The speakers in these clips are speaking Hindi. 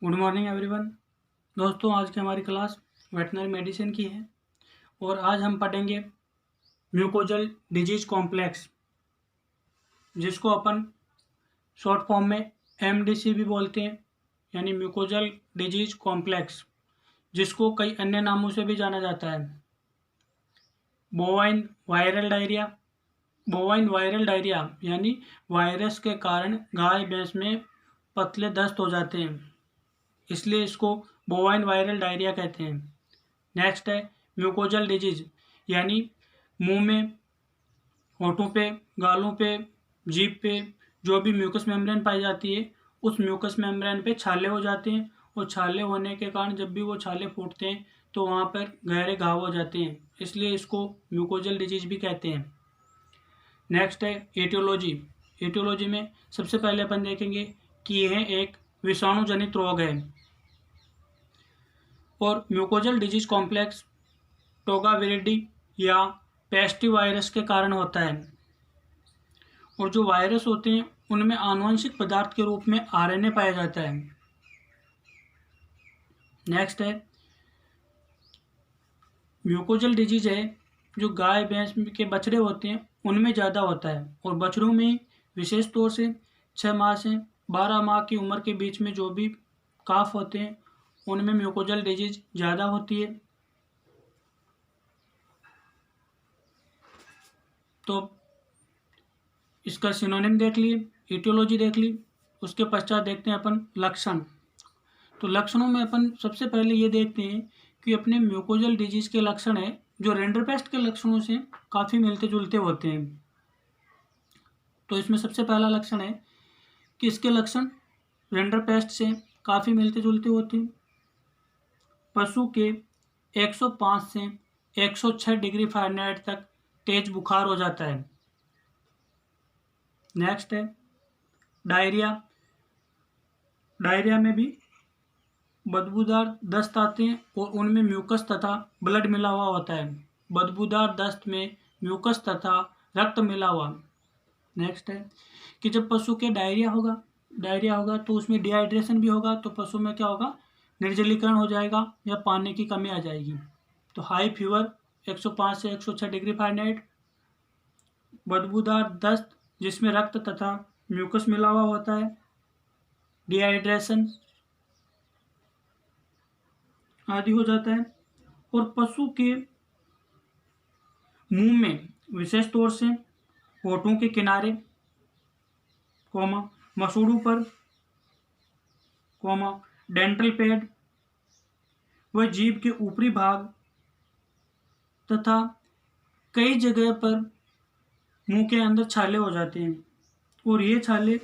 Good morning everyone. दोस्तों, आज की हमारी क्लास वेटनरी मेडिसिन की है और आज हम पढ़ेंगे म्यूकोजल डिजीज कॉम्प्लेक्स, जिसको अपन शॉर्ट फॉर्म में एमडीसी भी बोलते हैं, यानी म्यूकोजल डिजीज कॉम्प्लेक्स, जिसको कई अन्य नामों से भी जाना जाता है। Bovine viral diarrhoea. Bovine viral diarrhoea यानी वायरस के कारण गाय भैंस में पतले दस्त हो जाते हैं, इसलिए इसको बोवाइन वायरल डायरिया कहते हैं। नेक्स्ट है म्यूकोजल डिजीज, यानी मुंह में, होठों पे, गालों पे, जीभ पे जो भी म्यूकस मेम्ब्रेन पाई जाती है, उस म्यूकस मेम्ब्रेन पे छाले हो जाते हैं और छाले होने के कारण जब भी वो छाले फूटते हैं तो वहाँ पर गहरे घाव हो जाते हैं, इसलिए इसको म्यूकोजल डिजीज भी कहते हैं। नेक्स्ट है एटियोलॉजी। एटियोलॉजी में सबसे पहले अपन देखेंगे कि यह एक विषाणु जनित रोग है और म्यूकोजल डिजीज कॉम्प्लेक्स टोगाविरिडी या पेस्टी वायरस के कारण होता है। और जो वायरस होते हैं उनमें आनुवंशिक पदार्थ के रूप में आरएनए पाया जाता है। नेक्स्ट है म्यूकोजल डिजीज है जो गाय भैंस के बछड़े होते हैं उनमें ज़्यादा होता है और बछड़ों में विशेष तौर से 6 माह से 12 माह की उम्र के बीच में जो भी काफ होते हैं उनमें म्यूकोजल डिजीज ज़्यादा होती है। तो इसका सिनोनिम देख लिए, एटियोलॉजी देख ली, उसके पश्चात देखते हैं अपन लक्षण। तो लक्षणों में अपन सबसे पहले ये देखते हैं कि अपने म्यूकोजल डिजीज के लक्षण है जो रिंडरपेस्ट के लक्षणों से काफ़ी मिलते जुलते होते हैं। तो इसमें सबसे पहला लक्षण है कि इसके लक्षण रिंडरपेस्ट से काफ़ी मिलते जुलते होते हैं। पशु के 105 से 106 डिग्री फ़ारेनहाइट तक तेज बुखार हो जाता है। नेक्स्ट है डायरिया। डायरिया में भी बदबूदार दस्त आते हैं और उनमें म्यूकस तथा ब्लड मिला हुआ होता है। बदबूदार दस्त में म्यूकस तथा रक्त मिला हुआ। नेक्स्ट है कि जब पशु के डायरिया होगा तो उसमें डिहाइड्रेशन भी होगा, तो पशु में क्या होगा, निर्जलीकरण हो जाएगा या पानी की कमी आ जाएगी। तो हाई फीवर 105 से 106 डिग्री फ़ारेनहाइट, बदबूदार दस्त जिसमें रक्त तथा म्यूकस मिला हुआ होता है, डिहाइड्रेशन आदि हो जाता है। और पशु के मुंह में विशेष तौर से होठों के किनारे, मसूड़ों पर, डेंटल पैड व जीभ के ऊपरी भाग तथा कई जगह पर मुंह के अंदर छाले हो जाते हैं और ये छाले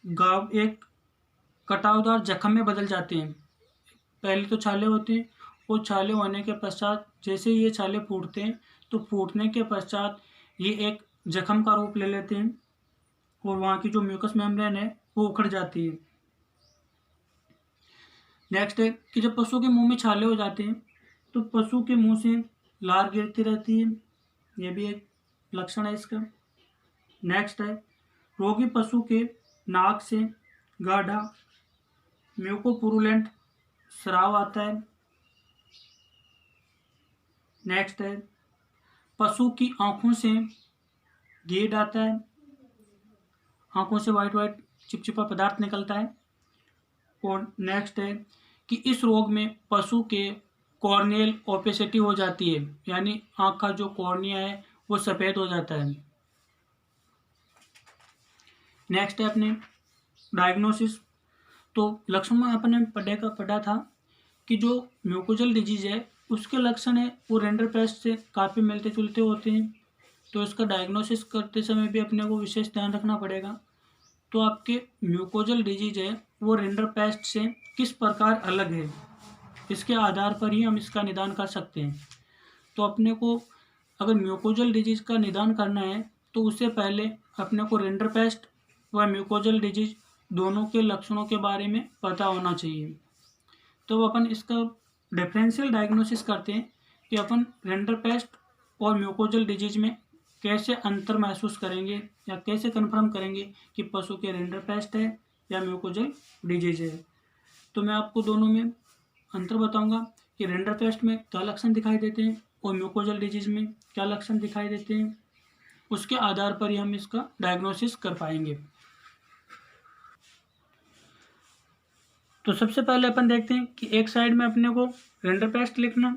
घाव एक कटावदार जख्म में बदल जाते हैं। पहले तो छाले होते हैं और छाले होने के पश्चात जैसे ये छाले फूटते हैं तो फूटने के पश्चात ये एक जख्म का रूप ले लेते हैं और वहाँ की जो म्यूकस मेम्ब्रेन है वो उखड़ जाती है। नेक्स्ट है कि जब पशु के मुंह में छाले हो जाते हैं तो पशु के मुंह से लार गिरती रहती है, ये भी एक लक्षण है इसका। नेक्स्ट है रोगी पशु के नाक से गाढ़ा म्यूकोपुरुलेंट स्राव आता है। नेक्स्ट है पशु की आँखों से गेड आता है, आँखों से वाइट वाइट चिपचिपा पदार्थ निकलता है। और नेक्स्ट है कि इस रोग में पशु के कॉर्नियल ओपेसिटी हो जाती है, यानी आँख का जो कॉर्निया है वो सफ़ेद हो जाता है। नेक्स्ट है अपने डायग्नोसिस। तो लक्षण में अपने पढ़ा था कि जो म्यूकोजल डिजीज है उसके लक्षण है वो रिंडरपेस्ट से काफ़ी मिलते जुलते होते हैं। तो इसका डायग्नोसिस करते समय भी अपने को विशेष ध्यान रखना पड़ेगा। तो आपके म्यूकोजल डिजीज है वो रिंडरपेस्ट से किस प्रकार अलग है, इसके आधार पर ही हम इसका निदान कर सकते हैं। तो अपने को अगर म्यूकोजल डिजीज का निदान करना है तो उससे पहले अपने को रिंडरपेस्ट व म्यूकोजल डिजीज दोनों के लक्षणों के बारे में पता होना चाहिए। तो अपन इसका डिफरेंशियल डायग्नोसिस करते हैं कि अपन रिंडरपेस्ट और म्यूकोजल डिजीज में कैसे अंतर महसूस करेंगे या कैसे कन्फर्म करेंगे कि पशु के रिंडरपेस्ट है या म्यूकोजल डिजीज है। तो मैं आपको दोनों में अंतर बताऊंगा कि रिंडरपेस्ट में क्या लक्षण दिखाई देते हैं और म्यूकोजल डिजीज में क्या लक्षण दिखाई देते हैं। उसके आधार पर ही हम इसका डायग्नोसिस कर पाएंगे। तो सबसे पहले अपन देखते हैं कि एक साइड में अपने को रिंडरपेस्ट लिखना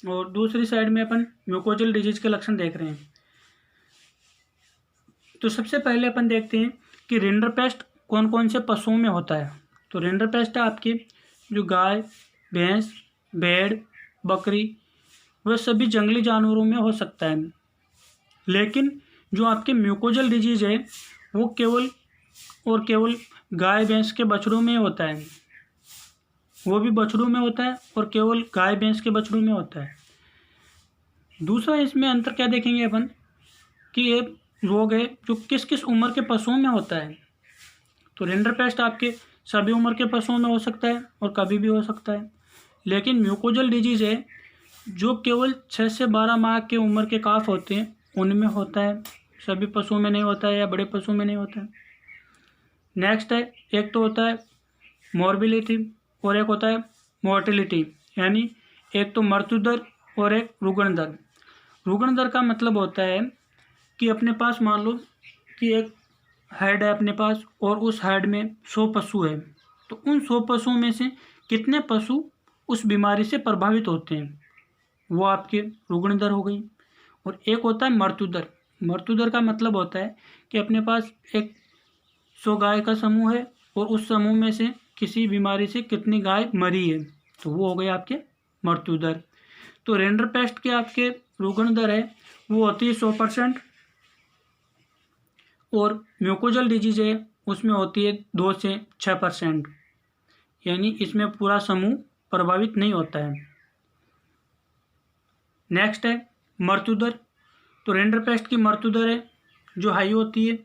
और दूसरी साइड में अपन म्यूकोजल डिजीज के लक्षण देख रहे हैं। तो सबसे पहले अपन देखते हैं कि रिंडरपेस्ट कौन कौन से पशुओं में होता है। तो रिंडरपेस्ट आपके जो गाय, भैंस, भेड़, बकरी, वह सभी जंगली जानवरों में हो सकता है। लेकिन जो आपके म्यूकोजल डिजीज है वो केवल और केवल गाय भैंस के बछड़ों में होता है। वो भी बछड़ों में होता है और केवल गाय भैंस के बछड़ों में होता है। दूसरा इसमें अंतर क्या देखेंगे अपन कि ये रोग है जो किस किस उम्र के पशुओं में होता है। तो रिंडरपेस्ट आपके सभी उम्र के पशुओं में हो सकता है और कभी भी हो सकता है। लेकिन म्यूकोजल डिजीज है जो केवल 6 से 12 माह के उम्र के काफ होते हैं उनमें होता है, सभी पशुओं में नहीं होता है या बड़े पशुओं में नहीं होता है। नेक्स्ट है, एक तो होता है मॉर्बिलिटी और एक होता है मोर्टिलिटी, यानी एक तो मृत्यु दर और एक रुग्ण दर। रुग्ण दर का मतलब होता है कि अपने पास मान लो कि एक हेड है अपने पास और उस हेड में 100 पशु है, तो उन 100 पशुओं में से कितने पशु उस बीमारी से प्रभावित होते हैं, वो आपके रुग्ण दर हो गई। और एक होता है मृत्यु दर। मृत्यु दर का मतलब होता है कि अपने पास एक 100 गाय का समूह है और उस समूह में से किसी बीमारी से कितनी गाय मरी है, तो वो हो गई आपके मृत्यु दर। तो रिंडरपेस्ट के आपके रुग्ण दर है वो होती है 100% और म्यूकोजल डिजीज है उसमें होती है 2 से 6%, यानी इसमें पूरा समूह प्रभावित नहीं होता है। नेक्स्ट है मृत्यु दर। तो रिंडरपेस्ट की मृत्यु दर है जो हाई होती है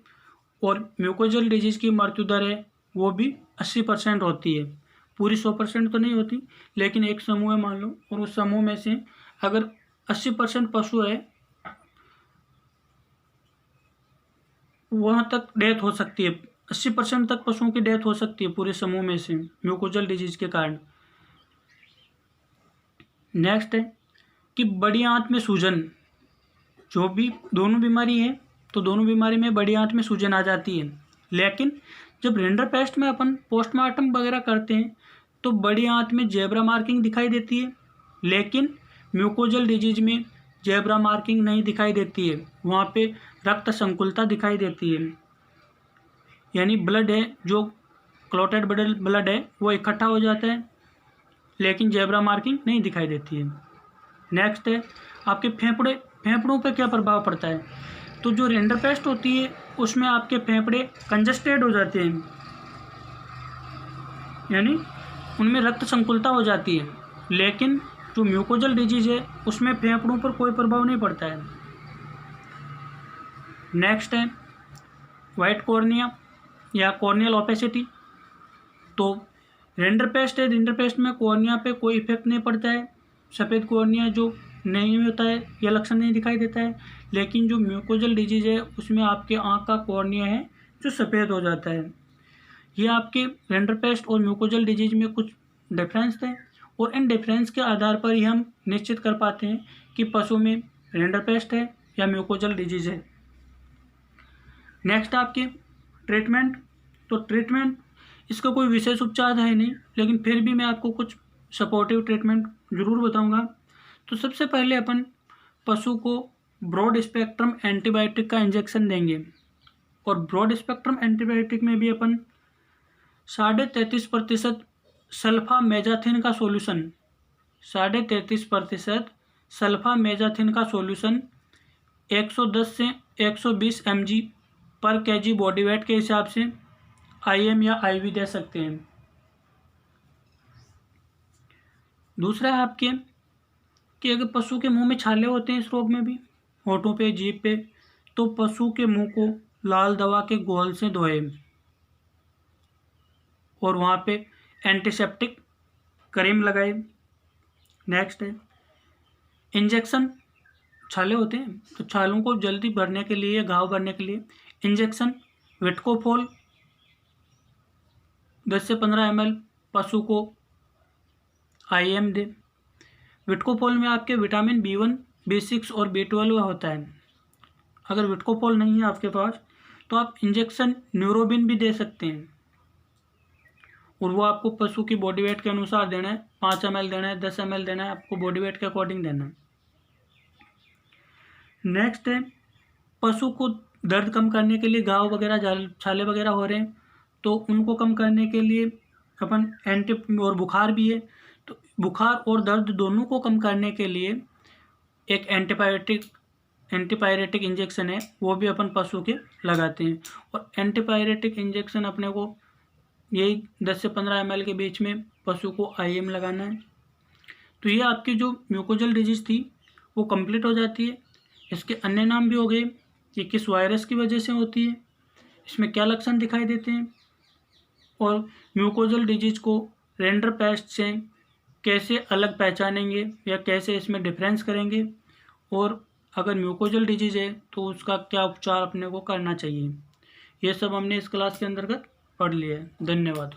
और म्यूकोजल डिजीज की मृत्यु दर है वो भी 80% होती है। पूरी 100% तो नहीं होती, लेकिन एक समूह है मान लो और उस समूह में से अगर 80% पशु है वहाँ तक डेथ हो सकती है, 80% तक पशुओं की डेथ हो सकती है पूरे समूह में से म्यूकोजल डिजीज के कारण। नेक्स्ट है कि बड़ी आंत में सूजन, जो भी दोनों बीमारी है तो दोनों बीमारी में बड़ी आंत में सूजन आ जाती है। लेकिन जब रिंडरपेस्ट में अपन पोस्टमार्टम वगैरह करते हैं तो बड़ी आंत में जेब्रा मार्किंग दिखाई देती है, लेकिन म्यूकोजल डिजीज में जेब्रा मार्किंग नहीं दिखाई देती है, वहाँ पे रक्त संकुलता दिखाई देती है, यानी ब्लड है जो क्लॉटेड ब्लड है वो इकट्ठा हो जाता है, लेकिन जेब्रा मार्किंग नहीं दिखाई देती है। नेक्स्ट है आपके फेफड़ों पे क्या प्रभाव पड़ता है। तो जो रिंडरपेस्ट होती है उसमें आपके फेफड़े कंजस्टेड हो जाते हैं, यानी उनमें रक्त संकुलता हो जाती है। लेकिन जो म्यूकोजल डिजीज है उसमें फेफड़ों पर कोई प्रभाव नहीं पड़ता है। नेक्स्ट है वाइट कॉर्निया या कॉर्नियल ओपेसिटी। तो रिंडरपेस्ट है, रिंडरपेस्ट में कॉर्निया पे कोई इफेक्ट नहीं पड़ता है, सफ़ेद कॉर्निया जो नहीं होता है या लक्षण नहीं दिखाई देता है। लेकिन जो म्यूकोजल डिजीज है उसमें आपके आँख का कॉर्निया है जो सफ़ेद हो जाता है। ये आपके रिंडरपेस्ट और म्यूकोजल डिजीज में कुछ डिफरेंस है और इन डिफरेंस के आधार पर ही हम निश्चित कर पाते हैं कि पशु में रिंडरपेस्ट है या म्यूकोजल डिजीज है। नेक्स्ट आपके ट्रीटमेंट। तो ट्रीटमेंट इसका कोई विशेष उपचार है नहीं, लेकिन फिर भी मैं आपको कुछ सपोर्टिव ट्रीटमेंट ज़रूर बताऊंगा। तो सबसे पहले अपन पशु को ब्रॉड स्पेक्ट्रम एंटीबायोटिक का इंजेक्शन देंगे और ब्रॉड स्पेक्ट्रम एंटीबायोटिक में भी अपन 33.5% सल्फामेजाथिन का सॉल्यूशन 33.5% सल्फामेजाथिन का सॉल्यूशन 110 से 120 mg पर kg बॉडी वेट के हिसाब से IM या IV दे सकते हैं। दूसरा है आपके कि अगर पशु के मुंह में छाले होते हैं इस रोग में भी, होठों पे, जीभ पे, तो पशु के मुंह को लाल दवा के घोल से धोए और वहाँ पे एंटीसेप्टिक क्रीम लगाए। नेक्स्ट है इंजेक्शन। छाले होते हैं तो छालों को जल्दी भरने के लिए, घाव भरने के लिए इंजेक्शन विटकोफोल 10 से 15 ml पशु को IM दें। विटकोपोल में आपके विटामिन B1, B6 और B12 होता है। अगर विटकोपोल नहीं है आपके पास तो आप इंजेक्शन न्यूरोबिन भी दे सकते हैं, और वो आपको पशु की बॉडी वेट के अनुसार देना है। 5 ml देना है, 10 ml देना है, आपको बॉडी वेट के अकॉर्डिंग देना है। नेक्स्ट है, पशु को दर्द कम करने के लिए घाव वगैरह, छाले वगैरह हो रहे हैं तो उनको कम करने के लिए अपन और बुखार भी है तो बुखार और दर्द दोनों को कम करने के लिए एक एंटीपायरेटिक इंजेक्शन है, वो भी अपन पशु के लगाते हैं। और एंटीपायरेटिक इंजेक्शन अपने को यही 10 से 15 ml के बीच में पशु को IM लगाना है। तो ये आपकी जो म्यूकोजल डिजीज़ थी वो कंप्लीट हो जाती है। इसके अन्य नाम भी हो गए, ये किस वायरस की वजह से होती है, इसमें क्या लक्षण दिखाई देते हैं, और म्यूकोजल डिजीज़ को रेंडरपेस्ट से कैसे अलग पहचानेंगे या कैसे इसमें डिफरेंस करेंगे, और अगर म्यूकोजल डिजीज़ है तो उसका क्या उपचार अपने को करना चाहिए। ये सब हमने इस क्लास के अंतर्गत पढ़ लिया है। धन्यवाद।